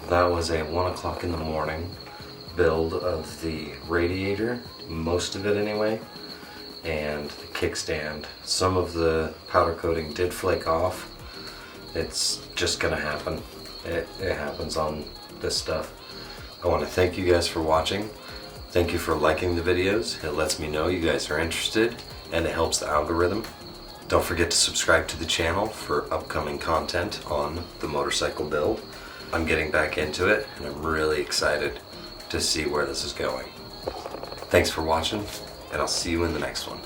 That was a 1 o'clock in the morning build of the radiator, most of it anyway, and the kickstand. Some of the powder coating did flake off. It's just gonna happen. It happens on this stuff. I want to thank you guys for watching. Thank you for liking the videos. It lets me know you guys are interested and it helps the algorithm. Don't forget to subscribe to the channel for upcoming content on the motorcycle build. I'm getting back into it and I'm really excited to see where this is going. Thanks for watching and I'll see you in the next one.